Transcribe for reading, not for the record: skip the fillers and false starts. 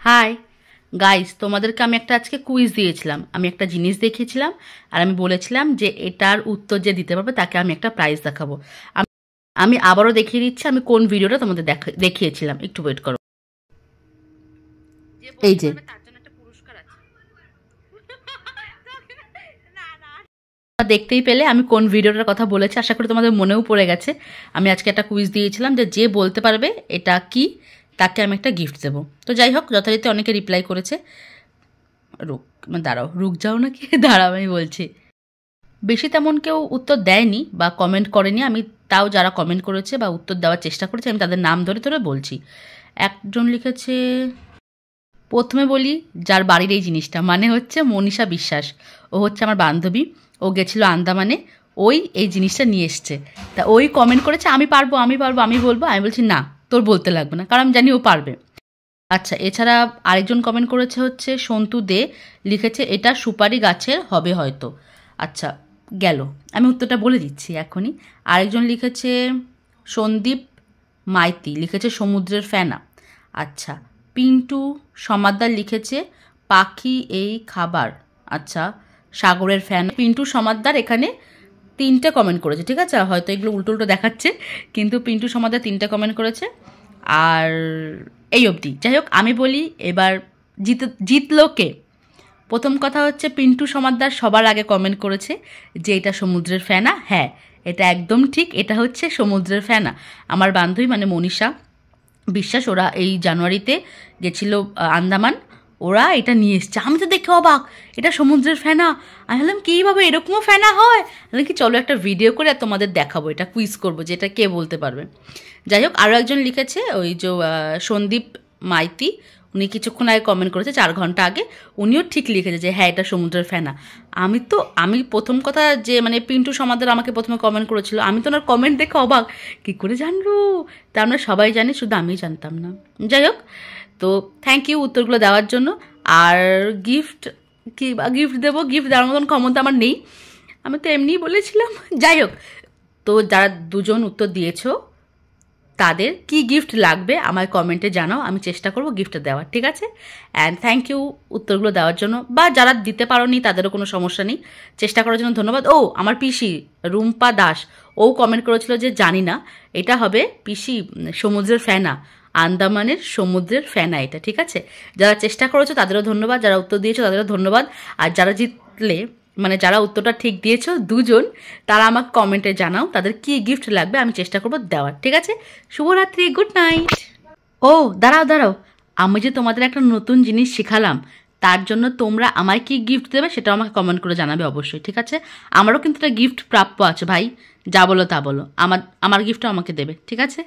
Hi guys, তোমাদেরকে আমি একটা আজকে কুইজ দিয়েছিলাম। আমি একটা জিনিস দেখিয়েছিলাম আর আমি বলেছিলাম যে এটার উত্তর যে দিতে পারবে তাকে আমি একটা প্রাইজ দেখাবো। আমি আবারও দেখিয়ে দিচ্ছি আমি কোন ভিডিওটা তোমাদের দেখিয়েছিলাম। একটু ওয়েট করো। এই যে দেখতেই পেলে আমি কোন ভিডিওটার কথা বলেছি। আশা করি তোমাদের মনেও পড়ে গেছে। আমি আজকে একটা কুইজ দিয়েছিলাম যে বলতে পারবে এটা কি তাকে আমি একটা গিফট দেবো। তো যাই হোক, যথারীতি অনেকে রিপ্লাই করেছে। দাঁড়াও, রুক যাও নাকি দাঁড়াও আমি বলছি। বেশি তেমন কেউ উত্তর দেয়নি বা কমেন্ট করেনি। আমি তাও যারা কমেন্ট করেছে বা উত্তর দেওয়ার চেষ্টা করেছে আমি তাদের নাম ধরে ধরে বলছি। একজন লিখেছে, প্রথমে বলি যার বাড়ির এই জিনিসটা, মানে হচ্ছে মনীষা বিশ্বাস। ও হচ্ছে আমার বান্ধবী, ও গেছিলো আন্দামানে, ওই এই জিনিসটা নিয়ে এসছে। তা ওই কমেন্ট করেছে আমি পারবো আমি বলবো। আমি বলছি না, তোর বলতে লাগবে না, কারণ আমি জানি ও পারবে। আচ্ছা, এছাড়া আরেকজন কমেন্ট করেছে হচ্ছে সন্তু দে, লিখেছে এটা সুপারি গাছের হবে হয়তো। আচ্ছা গেল, আমি উত্তরটা বলে দিচ্ছি এখনই। আরেকজন লিখেছে সন্দীপ মাইতি, লিখেছে সমুদ্রের ফেনা। আচ্ছা, পিন্টু সমাদ্দার লিখেছে পাখি এই খাবার। আচ্ছা, সাগরের ফ্যান। পিন্টু সমাদ্দার এখানে 3টে কমেন্ট করেছে, ঠিক আছে? হয়তো এগুলো উল্টো উল্টো দেখাচ্ছে, কিন্তু পিন্টু সমাদ্দার 3টে কমেন্ট করেছে। আর এই অবধি। যাই হোক, আমি বলি এবার জিতলো কে। প্রথম কথা হচ্ছে পিন্টু সমাদ্দার সবার আগে কমেন্ট করেছে যে এটা সমুদ্রের ফেনা। হ্যাঁ, এটা একদম ঠিক, এটা হচ্ছে সমুদ্রের ফেনা। আমার বান্ধবী মানে মনীষা বিশ্বাস, ওরা এই জানুয়ারিতে গেছিল আন্দামান, ওরা এটা নিয়ে এসছে। আমি তো দেখে অবাক, এটা সমুদ্রের ফেনা। আমি ভাবলাম কীভাবে এরকমও ফেনা হয়। আমি কি চলো একটা ভিডিও করে আর তোমাদের দেখাবো, এটা কুইজ করবো যে এটা কে বলতে পারবে। যাই হোক, আরও একজন লিখেছে ওই যে সন্দীপ মাইতি, উনি কিছুক্ষণ আগে কমেন্ট করেছে 4 ঘন্টা আগে। উনিও ঠিক লিখেছে যে হ্যাঁ এটা সমুদ্রের ফেনা। আমি প্রথম কথা যে মানে পিন্টু সমাদ্দার আমাকে প্রথমে কমেন্ট করেছিল, আমি তো ওনার কমেন্ট দেখে অবাক, কী করে জানবো? তা আমরা সবাই জানি, শুধু আমি জানতাম না। যাই হোক, তো থ্যাংক ইউ উত্তরগুলো দেওয়ার জন্য। আর গিফট দেবো, গিফট দেওয়ার মতন ক্ষমতা আমার নেই, আমি তো এমনিই বলেছিলাম। যাই হোক, তো যারা দুজন উত্তর দিয়েছো তাদের কি গিফট লাগবে আমায় কমেন্টে জানাও, আমি চেষ্টা করবো গিফটটা দেওয়ার, ঠিক আছে? অ্যান্ড থ্যাংক ইউ উত্তরগুলো দেওয়ার জন্য, বা যারা দিতে পারোনি তাদেরও কোনো সমস্যা নেই, চেষ্টা করার জন্য ধন্যবাদ। ও আমার পিসি রুম্পা দাস, ও কমেন্ট করেছিল যে জানি না, এটা হবে পিসি সমুদ্রের ফেনা, আন্দামানের সমুদ্রের ফেনা এটা, ঠিক আছে? যারা চেষ্টা করেছো তাদেরও ধন্যবাদ, যারা উত্তর দিয়েছো তাদেরও ধন্যবাদ। আর যারা জিতলে মানে যারা উত্তরটা ঠিক দিয়েছো দুজন, তারা আমাকে কমেন্টে জানাও তাদের কি গিফট লাগবে, আমি চেষ্টা করবো দেওয়ার, ঠিক আছে? শুভরাত্রি, গুড নাইট। ও দাঁড়াও, আমি যে তোমাদের একটা নতুন জিনিস শেখালাম, তার জন্য তোমরা আমায় কি গিফট দেবে সেটাও আমাকে কমেন্ট করে জানাবে অবশ্যই, ঠিক আছে? আমারও কিন্তু একটা গিফট প্রাপ্য আছে ভাই, যা বলো তা বলো, আমার গিফটও আমাকে দেবে, ঠিক আছে?